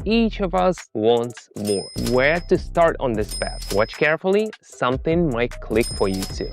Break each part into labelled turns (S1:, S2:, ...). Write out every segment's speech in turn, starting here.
S1: Each of us wants more. Where to start on this path? Watch carefully, something might click for you too.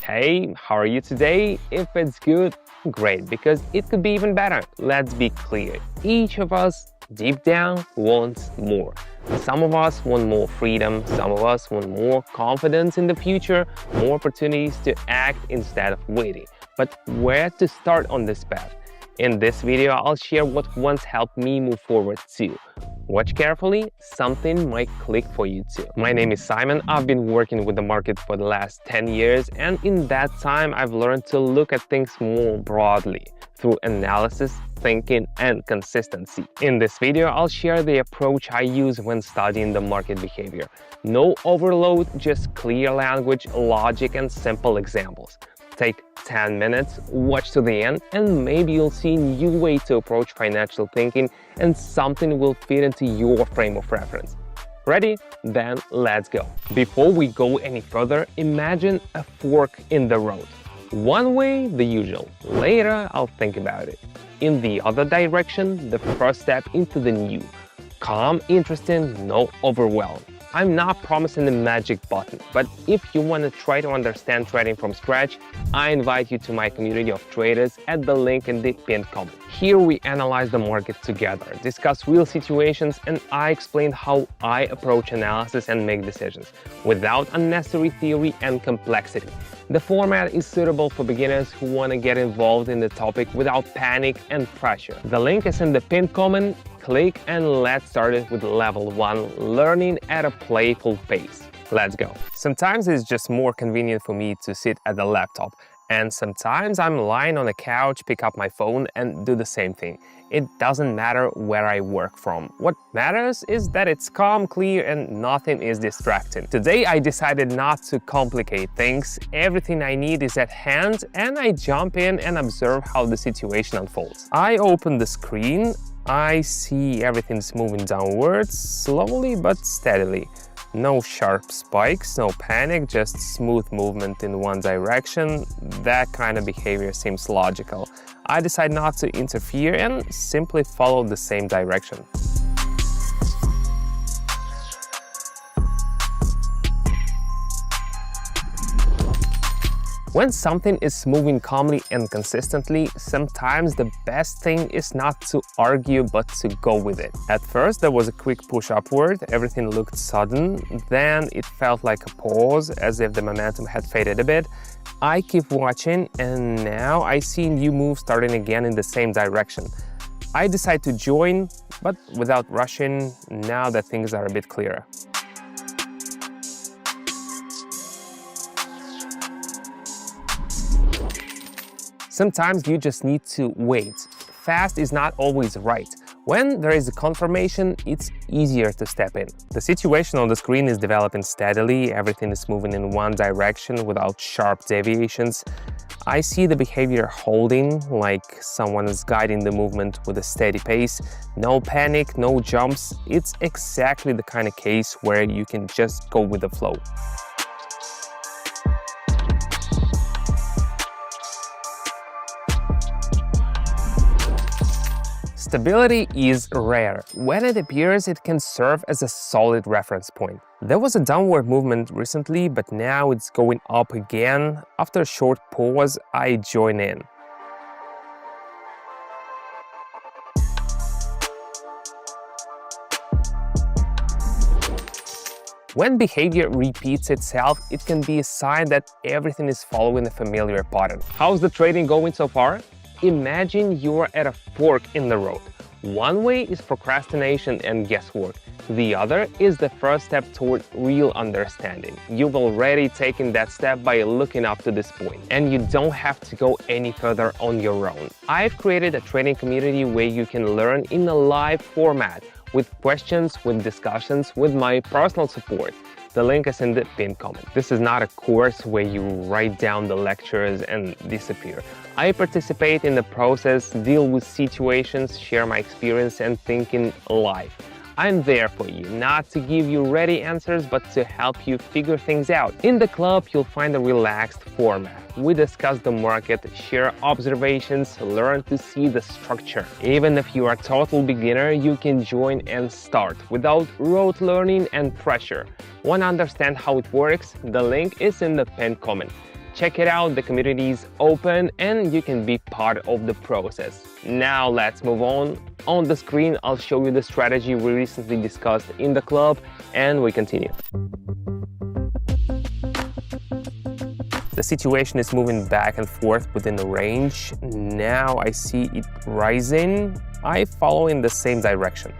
S1: Hey, how are you today? If it's good, great, because it could be even better. Let's be clear. Each of us, deep down, wants more. Some of us want more freedom, some of us want more confidence in the future, more opportunities to act instead of waiting. But where to start on this path? In this video, I'll share what once helped me move forward too. Watch carefully, something might click for you too. My name is Simon. I've been working with the market for the last 10 years, and in that time, I've learned to look at things more broadly through analysis, thinking, and consistency. In this video, I'll share the approach I use when studying the market behavior. No overload, just clear language, logic, and simple examples. Take 10 minutes, watch to the end, and maybe you'll see a new way to approach financial thinking and something will fit into your frame of reference. Ready? Then let's go. Before we go any further, imagine a fork in the road. One way, the usual. Later, I'll think about it. In the other direction, the first step into the new. Calm, interesting, no overwhelm. I'm not promising a magic button, but if you want to try to understand trading from scratch, I invite you to my community of traders at the link in the pinned comment. Here we analyze the market together, discuss real situations, and I explain how I approach analysis and make decisions, without unnecessary theory and complexity. The format is suitable for beginners who want to get involved in the topic without panic and pressure. The link is in the pinned comment. Click and let's start it with level 1, learning at a playful pace. Let's go. Sometimes it's just more convenient for me to sit at the laptop, and sometimes I'm lying on the couch, pick up my phone and do the same thing. It doesn't matter where I work from. What matters is that it's calm, clear, and nothing is distracting. Today I decided not to complicate things. Everything I need is at hand, and I jump in and observe how the situation unfolds. I open the screen. I see everything's moving downwards, slowly but steadily. No sharp spikes, no panic, just smooth movement in one direction. That kind of behavior seems logical. I decide not to interfere and simply follow the same direction. When something is moving calmly and consistently, sometimes the best thing is not to argue but to go with it. At first there was a quick push upward, everything looked sudden, then it felt like a pause, as if the momentum had faded a bit. I keep watching and now I see a new move starting again in the same direction. I decide to join, but without rushing, now that things are a bit clearer. Sometimes you just need to wait. Fast is not always right. When there is a confirmation, it's easier to step in. The situation on the screen is developing steadily, everything is moving in one direction without sharp deviations. I see the behavior holding, like someone is guiding the movement with a steady pace. No panic, no jumps. It's exactly the kind of case where you can just go with the flow. Stability is rare. When it appears, it can serve as a solid reference point. There was a downward movement recently, but now it's going up again. After a short pause, I join in. When behavior repeats itself, it can be a sign that everything is following a familiar pattern. How's the trading going so far? Imagine you're at a fork in the road. One way is procrastination and guesswork. The other is the first step toward real understanding. You've already taken that step by looking up to this point, and you don't have to go any further on your own. I've created a trading community where you can learn in a live format, with questions, with discussions, with my personal support. The link is in the pinned comment. This is not a course where you write down the lectures and disappear. I participate in the process, deal with situations, share my experience and thinking live. I'm there for you, not to give you ready answers, but to help you figure things out. In the club, you'll find a relaxed format. We discuss the market, share observations, learn to see the structure. Even if you are a total beginner, you can join and start without rote learning and pressure. Want to understand how it works? The link is in the pinned comment. Check it out, the community is open and you can be part of the process. Now let's move on. On the screen, I'll show you the strategy we recently discussed in the club and we continue. The situation is moving back and forth within the range. Now I see it rising. I follow in the same direction.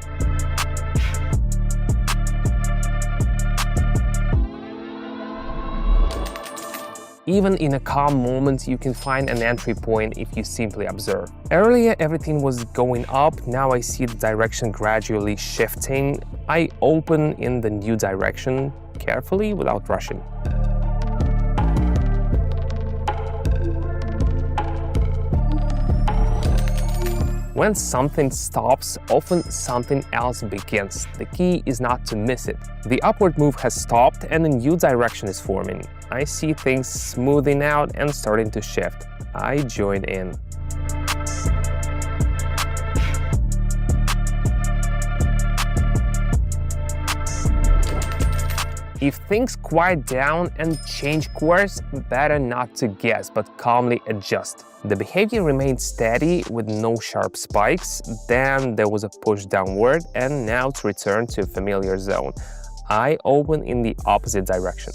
S1: Even in a calm moment, you can find an entry point if you simply observe. Earlier, everything was going up. Now I see the direction gradually shifting. I open in the new direction carefully without rushing. When something stops, often something else begins. The key is not to miss it. The upward move has stopped and a new direction is forming. I see things smoothing out and starting to shift. I join in. If things quiet down and change course, better not to guess, but calmly adjust. The behavior remained steady with no sharp spikes, then there was a push downward, and now to return to a familiar zone. I open in the opposite direction.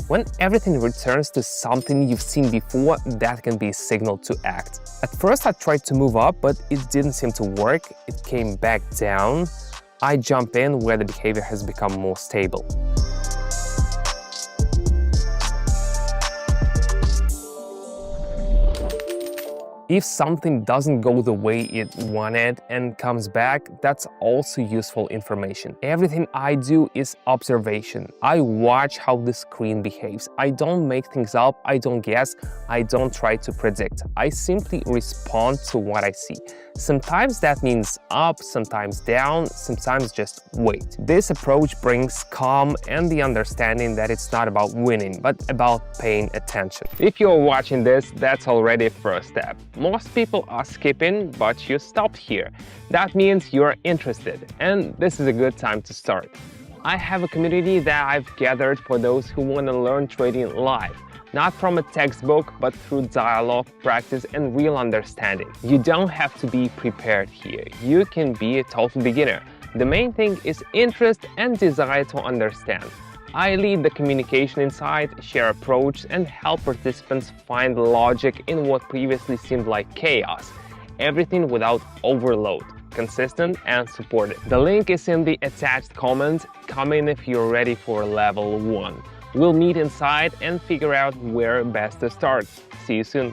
S1: When everything returns to something you've seen before, that can be a signal to act. At first I tried to move up, but it didn't seem to work. It came back down. I jump in where the behavior has become more stable. If something doesn't go the way it wanted and comes back, that's also useful information. Everything I do is observation. I watch how the screen behaves. I don't make things up, I don't guess, I don't try to predict. I simply respond to what I see. Sometimes that means up, sometimes down, sometimes just wait. This approach brings calm and the understanding that it's not about winning, but about paying attention. If you're watching this, that's already a first step. Most people are skipping, but you stopped here. That means you're interested, and this is a good time to start. I have a community that I've gathered for those who want to learn trading live. Not from a textbook, but through dialogue, practice, and real understanding. You don't have to be prepared here. You can be a total beginner. The main thing is interest and desire to understand. I lead the communication inside, share approach, and help participants find logic in what previously seemed like chaos. Everything without overload, consistent and supported. The link is in the attached comment. Come in if you're ready for level 1. We'll meet inside and figure out where best to start. See you soon.